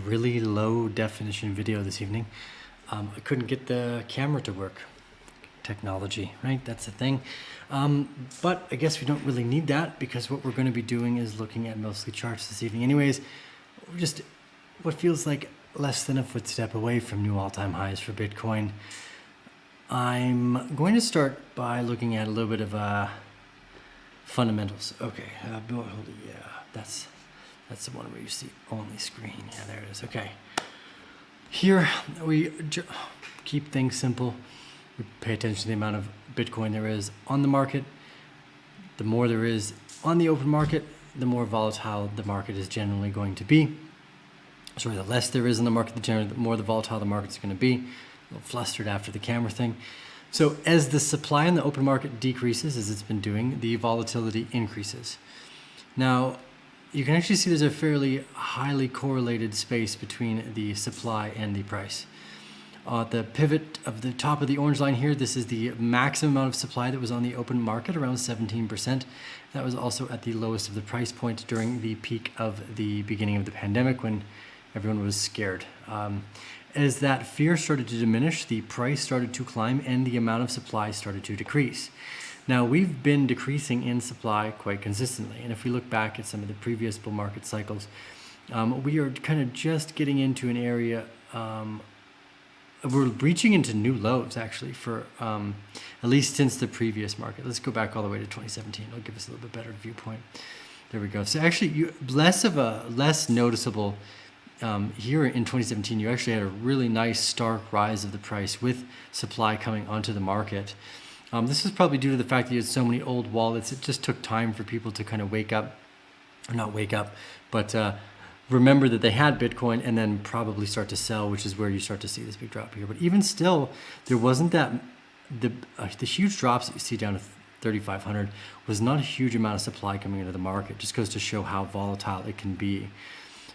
really low definition video this evening. I couldn't get the camera to work. Technology, right? That's the thing. But I guess we don't really need that because what we're going to be doing is looking at mostly charts this evening. Anyways, just what feels like less than a footstep away from new all-time highs for Bitcoin. I'm going to start by looking at a little bit of fundamentals. Okay, yeah, that's the one where you see only screen. Yeah, there it is. Okay. Here we keep things simple. We pay attention to the amount of Bitcoin there is on the market. The more there is on the open market, the more volatile the market is generally going to be. Sorry, the less there is in the market, the more the volatile the market is going to be. A little flustered after the camera thing. So as the supply in the open market decreases, as it's been doing, the volatility increases. Now, you can actually see there's a fairly highly correlated space between the supply and the price. The pivot of the top of the orange line here, this is the maximum amount of supply that was on the open market, around 17%. That was also at the lowest of the price point during the peak of the beginning of the pandemic when everyone was scared. As that fear started to diminish, the price started to climb and the amount of supply started to decrease. Now, we've been decreasing in supply quite consistently. And if we look back at some of the previous bull market cycles, we are kind of just getting into an area, we're reaching into new lows actually for at least since the previous market. Let's go back all the way to 2017. It'll give us a little bit better viewpoint. There we go. So actually less noticeable here in 2017, you actually had a really nice stark rise of the price with supply coming onto the market. This is probably due to the fact that you had so many old wallets. It just took time for people to kind of wake up, or not wake up, but remember that they had Bitcoin and then probably start to sell, which is where you start to see this big drop here. But even still, there wasn't that, the huge drops that you see down to 3,500 was not a huge amount of supply coming into the market. Just goes to show how volatile it can be.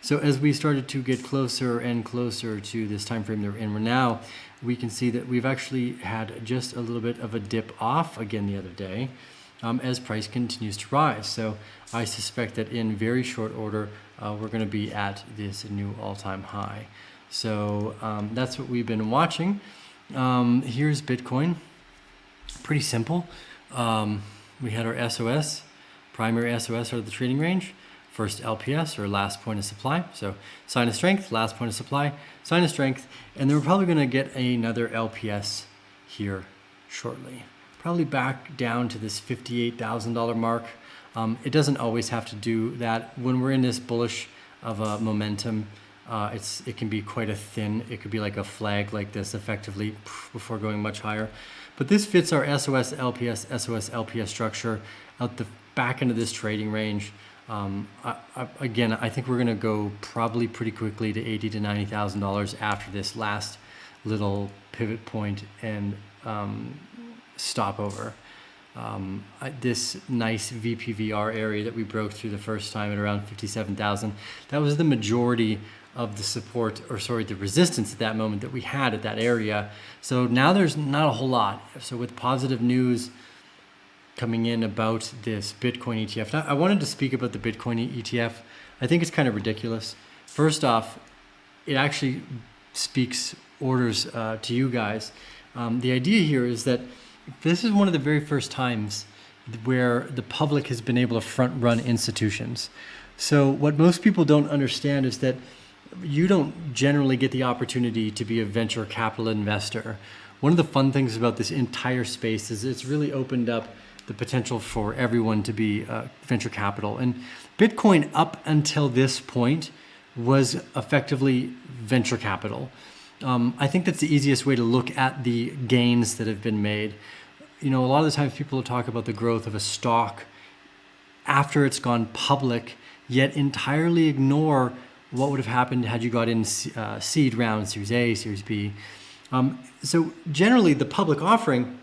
So as we started to get closer and closer to this time frame that we're in now, we can see that we've actually had just a little bit of a dip off again the other day as price continues to rise. So I suspect that in very short order, we're going to be at this new all-time high. So that's what we've been watching. Here's Bitcoin. Pretty simple. We had our SOS, primary SOS out of the trading range. First LPS, or last point of supply. So sign of strength, last point of supply, sign of strength, and then we're probably going to get another LPS here shortly. Probably back down to this $58,000 mark. It doesn't always have to do that. When we're in this bullish of a momentum, it can be quite a thin, it could be like a flag like this effectively before going much higher. But this fits our SOS, LPS, SOS, LPS structure out the back end of this trading range. Again, I think we're going to go probably pretty quickly to $80,000 to $90,000 after this last little pivot point and stopover. This nice VPVR area that we broke through the first time at around 57,000, that was the majority of the support, or sorry, the resistance at that moment that we had at that area. So now there's not a whole lot. So with positive news coming in about this Bitcoin ETF. Now, I wanted to speak about the Bitcoin ETF. I think it's kind of ridiculous. First off, it actually speaks orders to you guys. The idea here is that this is one of the very first times where the public has been able to front run institutions. So what most people don't understand is that you don't generally get the opportunity to be a venture capital investor. One of the fun things about this entire space is it's really opened up the potential for everyone to be venture capital. And Bitcoin up until this point was effectively venture capital. I think that's the easiest way to look at the gains that have been made. You know, a lot of the times people talk about the growth of a stock after it's gone public, yet entirely ignore what would have happened had you got in seed round, Series A, Series B. So generally the public offering,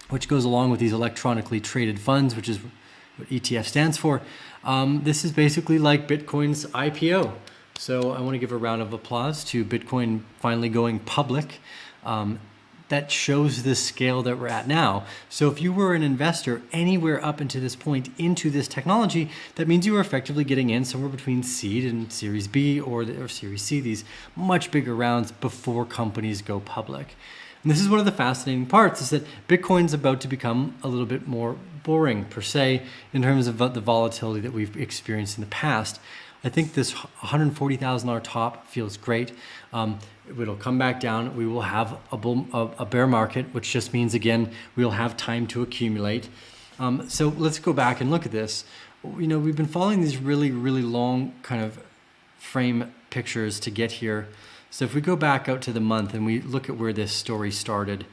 which goes along with these electronically traded funds, which is what ETF stands for. This is basically like Bitcoin's IPO. So I want to give a round of applause to Bitcoin finally going public. that shows the scale that we're at now. So if you were an investor anywhere up into this point into this technology, that means you are effectively getting in somewhere between seed and Series B or Series C, these much bigger rounds before companies go public. And this is one of the fascinating parts, is that Bitcoin's about to become a little bit more boring per se in terms of the volatility that we've experienced in the past. I think this $140,000 top feels great. It'll come back down. We will have a bear market, which just means, again, we'll have time to accumulate. So let's go back and look at this. You know, we've been following these really, really long kind of frame pictures to get here. So if we go back out to the month and we look at where this story started,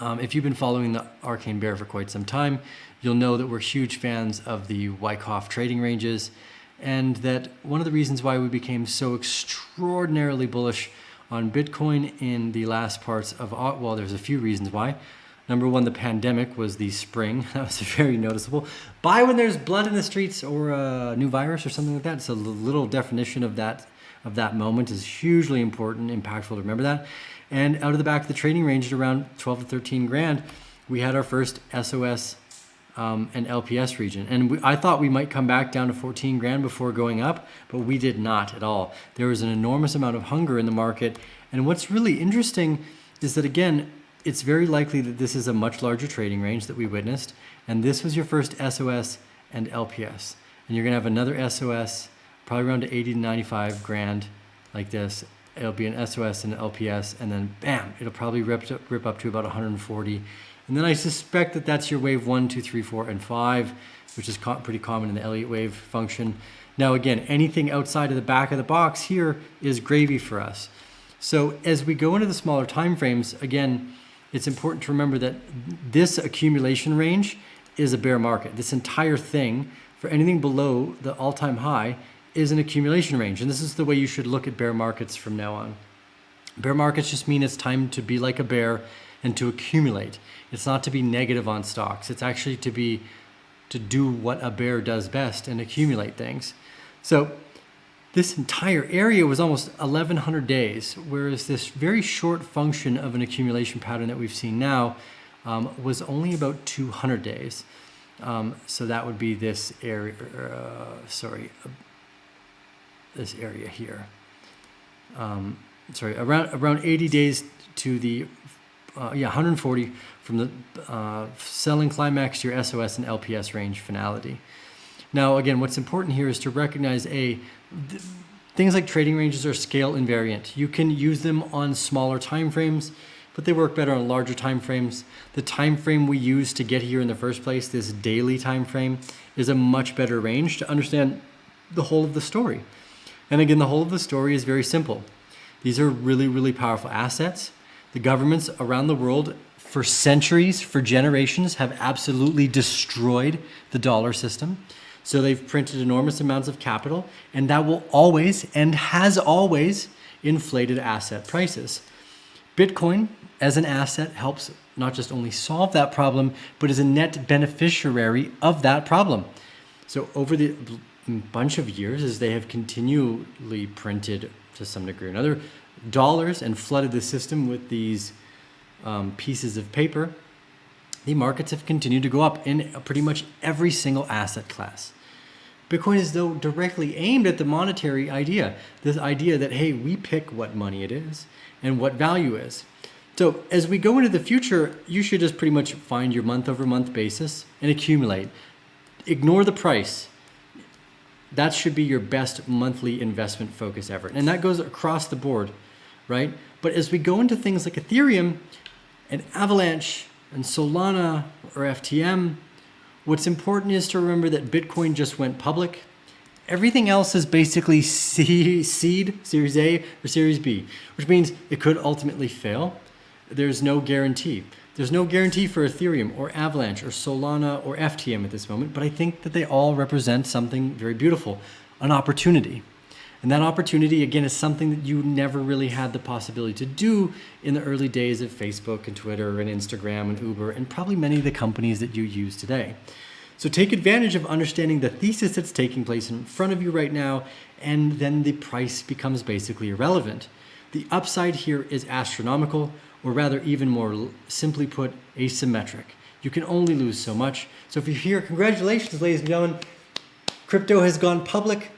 if you've been following the Arcane Bear for quite some time, you'll know that we're huge fans of the Wyckoff trading ranges, and that one of the reasons why we became so extraordinarily bullish on Bitcoin in the last parts of, well, there's a few reasons why. Number one, the pandemic was the spring. That was very noticeable. Buy when there's blood in the streets or a new virus or something like that. So the little definition of that moment is hugely important, impactful to remember that. And out of the back of the trading range at around 12 to 13 grand, we had our first SOS and LPS region. And I thought we might come back down to 14 grand before going up, but we did not at all. There was an enormous amount of hunger in the market. And what's really interesting is that, again, it's very likely that this is a much larger trading range that we witnessed. And this was your first SOS and LPS. And you're gonna have another SOS, probably around to 80 to 95 grand like this. It'll be an SOS and an LPS, and then bam, it'll probably rip up to about 140. And then I suspect that that's your wave 1, 2, 3, 4, and 5, which is pretty common in the Elliott wave function. Now, again, anything outside of the back of the box here is gravy for us. So as we go into the smaller time frames, again, it's important to remember that this accumulation range is a bear market. This entire thing, for anything below the all-time high, is an accumulation range. And this is the way you should look at bear markets from now on. Bear markets just mean it's time to be like a bear and to accumulate. It's not to be negative on stocks. It's actually to do what a bear does best and accumulate things. So this entire area was almost 1,100 days, whereas this very short function of an accumulation pattern that we've seen now was only about 200 days. So that would be this area, this area here. Around 80 days to the 140 from the selling climax to your SOS and LPS range finality. Now, again, what's important here is to recognize things like trading ranges are scale invariant. You can use them on smaller time frames, but they work better on larger time frames. The time frame we use to get here in the first place, this daily time frame, is a much better range to understand the whole of the story. And again, the whole of the story is very simple. These are really, really powerful assets. The governments around the world for centuries, for generations, have absolutely destroyed the dollar system. So they've printed enormous amounts of capital, and that will always and has always inflated asset prices. Bitcoin as an asset helps not just only solve that problem, but is a net beneficiary of that problem. So over the bunch of years, as they have continually printed to some degree or another dollars and flooded the system with these pieces of paper, the markets have continued to go up in pretty much every single asset class. Bitcoin is, though, directly aimed at the monetary idea, this idea that, hey, we pick what money it is and what value is. So as we go into the future, you should just pretty much find your month-over-month basis and accumulate. Ignore the price. That should be your best monthly investment focus ever. And that goes across the board, right? But as we go into things like Ethereum and Avalanche and Solana or FTM, what's important is to remember that Bitcoin just went public. Everything else is basically seed, Series A or Series B, which means it could ultimately fail. There's no guarantee. There's no guarantee for Ethereum or Avalanche or Solana or FTM at this moment, but I think that they all represent something very beautiful, an opportunity. And that opportunity, again, is something that you never really had the possibility to do in the early days of Facebook and Twitter and Instagram and Uber and probably many of the companies that you use today. So take advantage of understanding the thesis that's taking place in front of you right now, and then the price becomes basically irrelevant. The upside here is astronomical. or rather even more simply put, asymmetric. You can only lose so much. So if you're here, congratulations, ladies and gentlemen. Crypto has gone public.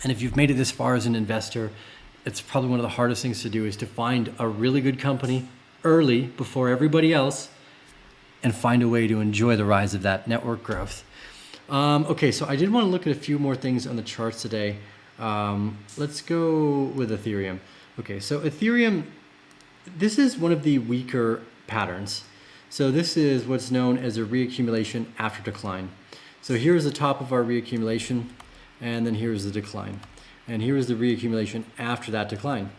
And if you've made it this far as an investor, it's probably one of the hardest things to do is to find a really good company early before everybody else and find a way to enjoy the rise of that network growth. Okay, so I did want to look at a few more things on the charts today. Let's go with Ethereum. Okay, so Ethereum, this is one of the weaker patterns. So this is what's known as a reaccumulation after decline. So here's the top of our reaccumulation, and then here's the decline. And here is the reaccumulation after that decline.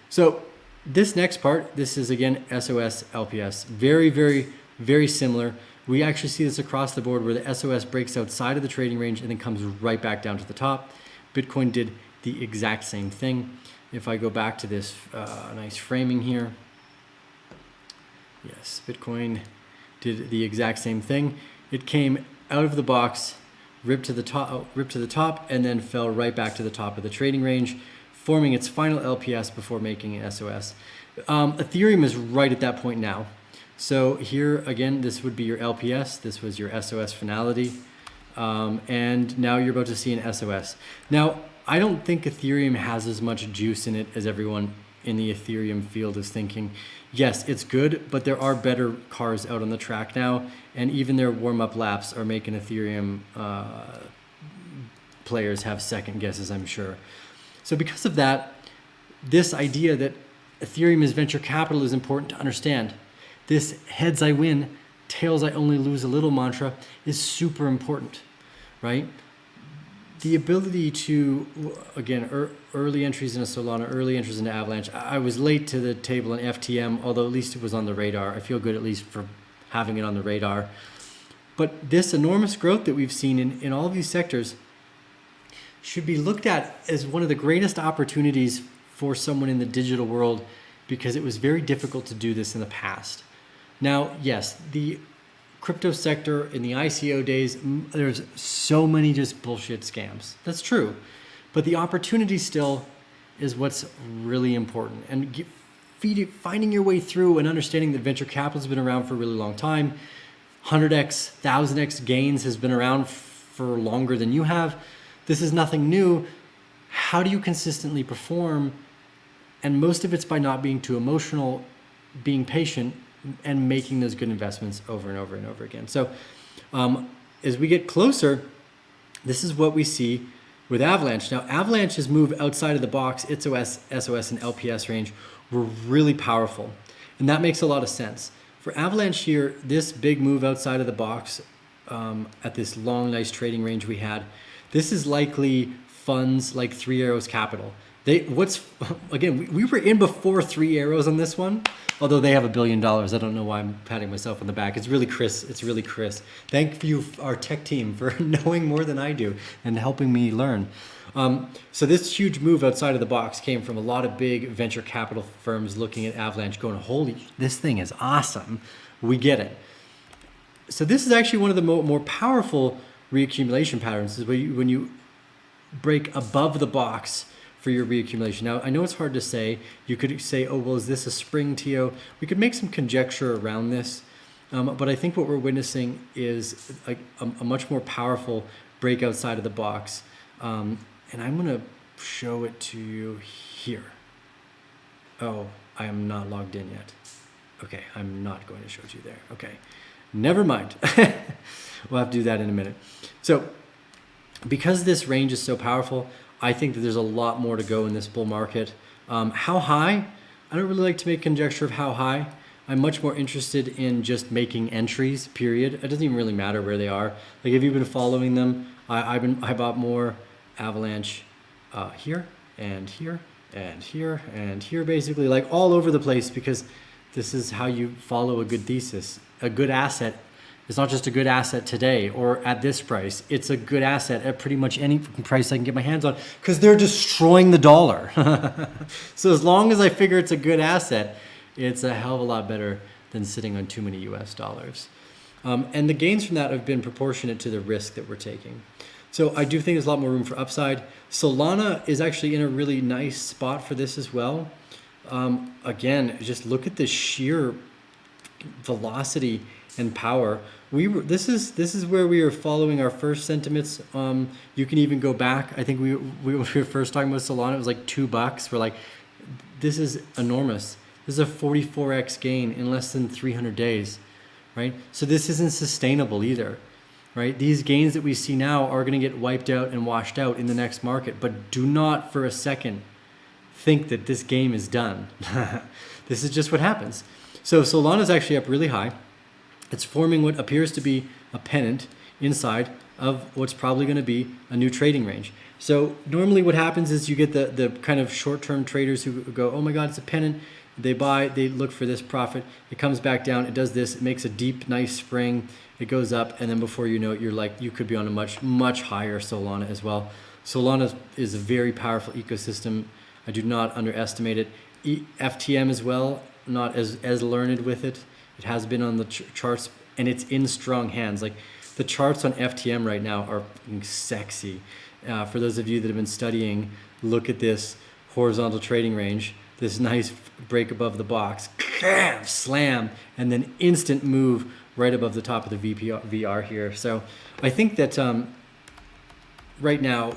So this next part, this is again SOS, LPS. Very, very, very similar. We actually see this across the board where the SOS breaks outside of the trading range and then comes right back down to the top. Bitcoin did the exact same thing. If I go back to this nice framing here, yes, Bitcoin did the exact same thing. It came out of the box, ripped to the top, and then fell right back to the top of the trading range, forming its final LPS before making an SOS. Ethereum is right at that point now. So here again, this would be your LPS. This was your SOS finality, and now you're about to see an SOS. Now, I don't think Ethereum has as much juice in it as everyone in the Ethereum field is thinking. Yes, it's good, but there are better cars out on the track now, and even their warm-up laps are making Ethereum players have second guesses, I'm sure. So because of that, this idea that Ethereum is venture capital is important to understand. This heads I win, tails I only lose a little mantra is super important, right? The ability to, again, early entries into Solana, early entries into Avalanche. I was late to the table in FTM, although at least it was on the radar. I feel good at least for having it on the radar. But this enormous growth that we've seen in all of these sectors should be looked at as one of the greatest opportunities for someone in the digital world, because it was very difficult to do this in the past. Now, yes, the crypto sector in the ICO days, there's so many just bullshit scams. That's true. But the opportunity still is what's really important. And finding your way through and understanding that venture capital has been around for a really long time. 100x, 1000x gains has been around for longer than you have. This is nothing new. How do you consistently perform? And most of it's by not being too emotional, being patient, and making those good investments over and over and over again. So as we get closer, this is what we see with Avalanche. Now, Avalanche's move outside of the box, its SOS, and LPS range were really powerful. And that makes a lot of sense. For Avalanche here, this big move outside of the box at this long, nice trading range we had, this is likely funds like Three Arrows Capital. Again, we were in before Three Arrows on this one, although they have $1 billion. I don't know why I'm patting myself on the back. It's really Chris. It's really Chris. Thank you, our tech team, for knowing more than I do and helping me learn. So this huge move outside of the box came from a lot of big venture capital firms looking at Avalanche going, holy, this thing is awesome. We get it. So this is actually one of the more powerful reaccumulation patterns, is when you break above the box for your reaccumulation. Now, I know it's hard to say. You could say, oh, well, is this a spring TO? We could make some conjecture around this, but I think what we're witnessing is a much more powerful break outside of the box. And I'm gonna show it to you here. Oh, I am not logged in yet. Okay, I'm not going to show it to you there. Okay, never mind. We'll have to do that in a minute. So because this range is so powerful, I think that there's a lot more to go in this bull market. How high? I don't really like to make conjecture of how high. I'm much more interested in just making entries, period. It doesn't even really matter where they are. Like, if you've been following them, I bought more Avalanche here and here and here and here, basically, like all over the place, because this is how you follow a good thesis. A good asset is not just a good asset today or at this price. It's a good asset at pretty much any price I can get my hands on, because they're destroying the dollar. So as long as I figure it's a good asset, it's a hell of a lot better than sitting on too many US dollars. And the gains from that have been proportionate to the risk that we're taking. So I do think there's a lot more room for upside. Solana is actually in a really nice spot for this as well. Again, just look at the sheer velocity and power. This is where we were following our first sentiments. You can even go back. I think when we were first talking about Solana, it was like $2. We're like, this is enormous. This is a 44x gain in less than 300 days, right? So this isn't sustainable either, right? These gains that we see now are going to get wiped out and washed out in the next market. But do not for a second think that this game is done. This is just what happens. So Solana is actually up really high. It's forming what appears to be a pennant inside of what's probably going to be a new trading range. So normally what happens is you get the kind of short-term traders who go, oh my God, it's a pennant. They buy, they look for this profit. It comes back down. It does this. It makes a deep, nice spring. It goes up. And then before you know it, you're like, you could be on a much, much higher Solana as well. Solana is a very powerful ecosystem. I do not underestimate it. FTM as well, not as learned with it. It has been on the charts, and it's in strong hands. Like the charts on FTM right now are sexy. For those of you that have been studying, look at this horizontal trading range, this nice break above the box, slam, and then instant move right above the top of the VR here. So I think that right now,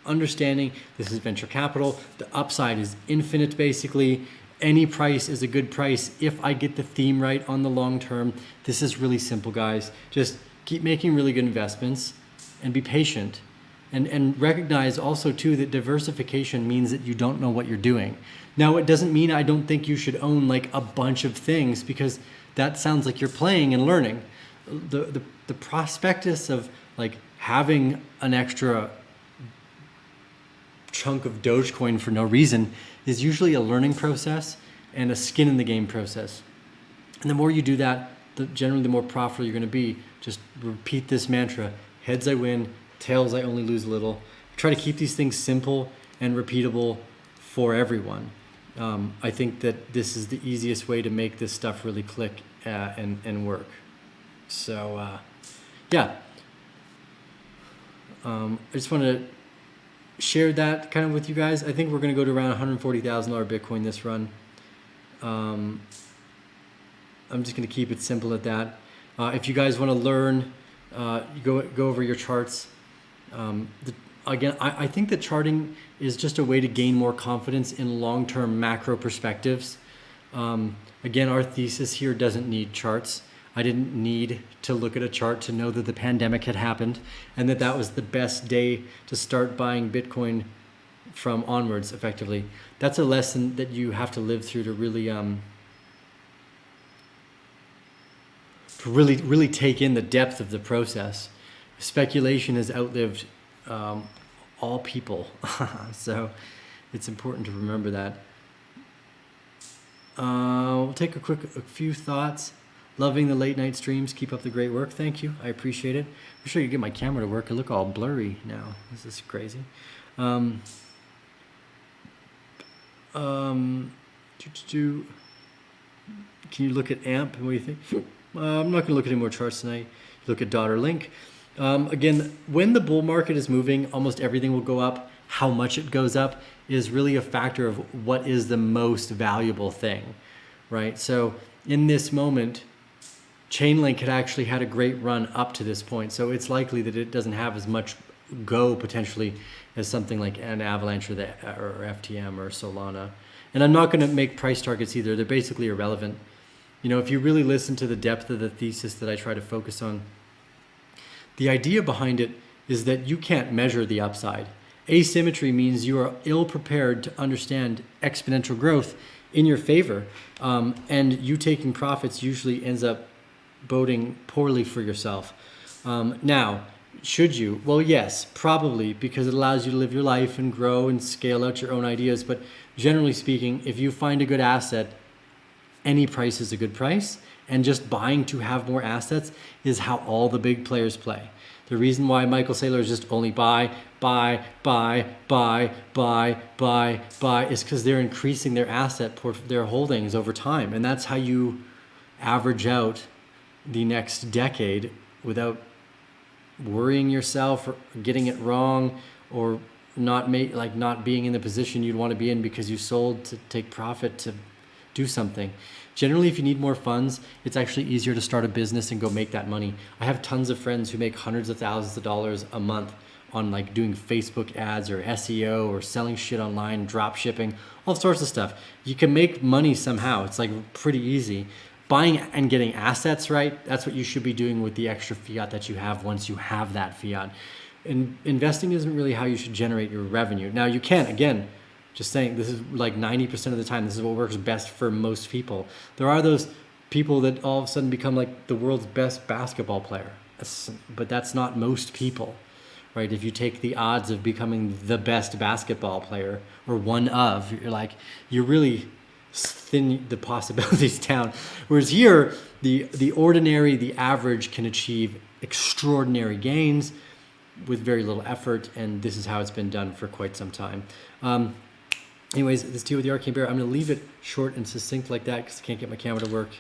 understanding this is venture capital, the upside is infinite basically. Any price is a good price if I get the theme right on the long term. This is really simple, guys. Just keep making really good investments and be patient. And recognize also too that diversification means that you don't know what you're doing. Now, it doesn't mean I don't think you should own like a bunch of things, because that sounds like you're playing and learning. The prospectus of like having an extra chunk of Dogecoin for no reason is usually a learning process and a skin in the game process. And the more you do that, generally the more profitable you're going to be. Just repeat this mantra: heads I win, tails I only lose a little. Try to keep these things simple and repeatable for everyone. I think that this is the easiest way to make this stuff really click and work. So yeah, I just want to share that kind of with you guys. I think we're going to go to around $140,000 Bitcoin this run. I'm just going to keep it simple at that. If you guys want to learn, go over your charts. Again, I think that charting is just a way to gain more confidence in long-term macro perspectives. Again, our thesis here doesn't need charts. I didn't need to look at a chart to know that the pandemic had happened and that was the best day to start buying Bitcoin from onwards, effectively. That's a lesson that you have to live through to really take in the depth of the process. Speculation has outlived all people. So it's important to remember that. We'll take a few thoughts. Loving the late night streams. Keep up the great work. Thank you. I appreciate it. I'm sure you get my camera to work. I look all blurry now. This is crazy. Can you look at AMP? What do you think? I'm not going to look at any more charts tonight. Look at Daughter Link. Again, when the bull market is moving, almost everything will go up. How much it goes up is really a factor of what is the most valuable thing, right? So in this moment, Chainlink had actually had a great run up to this point. So it's likely that it doesn't have as much go potentially as something like an Avalanche or FTM or Solana. And I'm not going to make price targets either. They're basically irrelevant. You know, if you really listen to the depth of the thesis that I try to focus on, the idea behind it is that you can't measure the upside. Asymmetry means you are ill-prepared to understand exponential growth in your favor. And you taking profits usually ends up boding poorly for yourself. Now, should you? Well, yes, probably, because it allows you to live your life and grow and scale out your own ideas. But generally speaking, if you find a good asset, any price is a good price. And just buying to have more assets is how all the big players play. The reason why Michael Saylor is just only buy is because they're increasing their their holdings over time. And that's how you average out the next decade without worrying yourself or getting it wrong or not being in the position you'd want to be in because you sold to take profit to do something. Generally, if you need more funds, it's actually easier to start a business and go make that money. I have tons of friends who make hundreds of thousands of dollars a month on like doing Facebook ads or SEO or selling shit online, drop shipping, all sorts of stuff. You can make money somehow. It's like pretty easy. Buying and getting assets right, that's what you should be doing with the extra fiat that you have once you have that fiat. And investing isn't really how you should generate your revenue. Now you can, again, just saying, this is like 90% of the time, this is what works best for most people. There are those people that all of a sudden become like the world's best basketball player, but that's not most people, right? If you take the odds of becoming the best basketball player or one of, you're really thin the possibilities down. Whereas here, the ordinary, the average can achieve extraordinary gains with very little effort, and this is how it's been done for quite some time. Anyways, this tea with the Arcane Bear, I'm going to leave it short and succinct like that because I can't get my camera to work,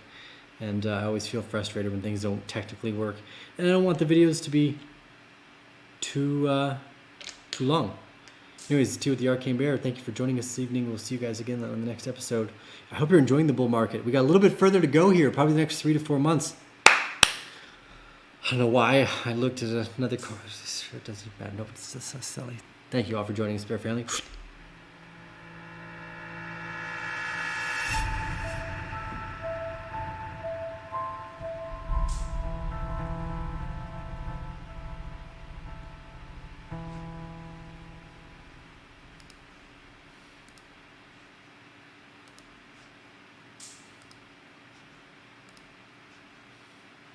and I always feel frustrated when things don't technically work. And I don't want the videos to be too long. Anyways, tea with the Arcane Bear. Thank you for joining us this evening. We'll see you guys again on the next episode. I hope you're enjoying the bull market. We got a little bit further to go here, probably the next 3 to 4 months. I don't know why I looked at another car. This shirt doesn't matter. No, it's just so silly. Thank you all for joining us, Bear Family.